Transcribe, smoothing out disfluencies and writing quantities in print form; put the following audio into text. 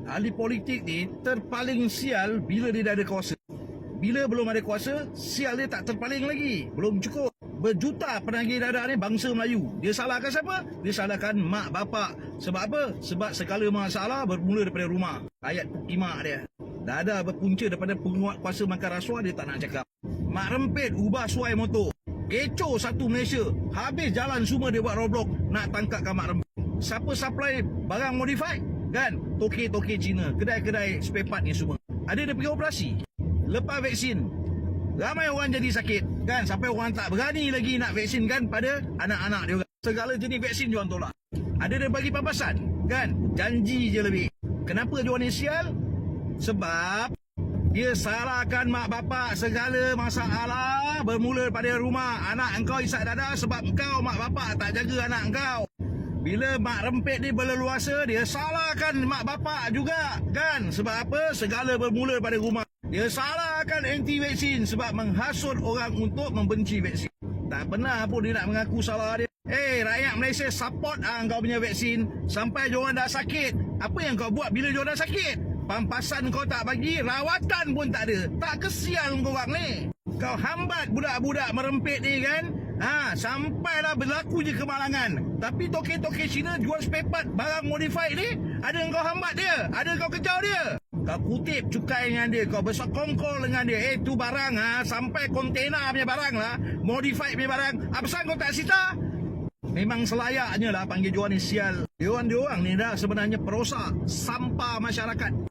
ahli politik ni terpaling sial bila dia dah ada kuasa. Bila belum ada kuasa, sial dia tak terpaling lagi. Belum cukup. Berjuta penagih dadah ni bangsa Melayu. Dia salahkan siapa? Dia salahkan mak bapak. Sebab apa? Sebab segala masalah bermula daripada rumah. Ayat imak dia. Dadah berpunca daripada penguat kuasa makan rasuah, dia tak nak cakap. Mak rempit ubah suai motor. Kecoh satu Malaysia. Habis jalan semua dia buat roadblock nak tangkapkan mak rempit. Siapa supply barang modified? Kan? Toke-toke Cina. Kedai-kedai spare part ni semua. Ada dia pergi operasi. Lepas vaksin, ramai orang jadi sakit. Kan? Sampai orang tak berani lagi nak vaksin kan pada anak-anak dia. Segala jenis vaksin diorang tolak. Ada dia bagi papasan. Kan? Janji je lebih. Kenapa diorang ni sial? Sebab dia salahkan mak bapak segala masalah bermula daripada rumah. Anak engkau isak dadah sebab engkau mak bapak tak jaga anak engkau. Bila mak rempit ni berleluasa, dia salahkan mak bapak juga. Kan? Sebab apa? Segala bermula daripada rumah. Dia salahkan anti vaksin sebab menghasut orang untuk membenci vaksin. Tak pernah pun dia nak mengaku salah dia. Rakyat Malaysia support kau punya vaksin sampai diorang dah sakit. Apa yang kau buat bila diorang dah sakit? Pampasan kau tak bagi, rawatan pun tak ada. Tak kesian kau orang ni. Kau hambat budak-budak merempit ni kan? Sampailah berlaku je kemalangan. Tapi toke-toke Cina jual spare part barang modified ni, ada kau hambat dia, ada kau kejar dia. Kau kutip cukai dengan dia, kau bersokongkol dengan dia. Tu barang sampai kontena punya barang lah, modified punya barang. Apasal kau tak sita? Memang selayaknya lah panggil diorang ni sial. Diorang ni dah sebenarnya perosak sampah masyarakat.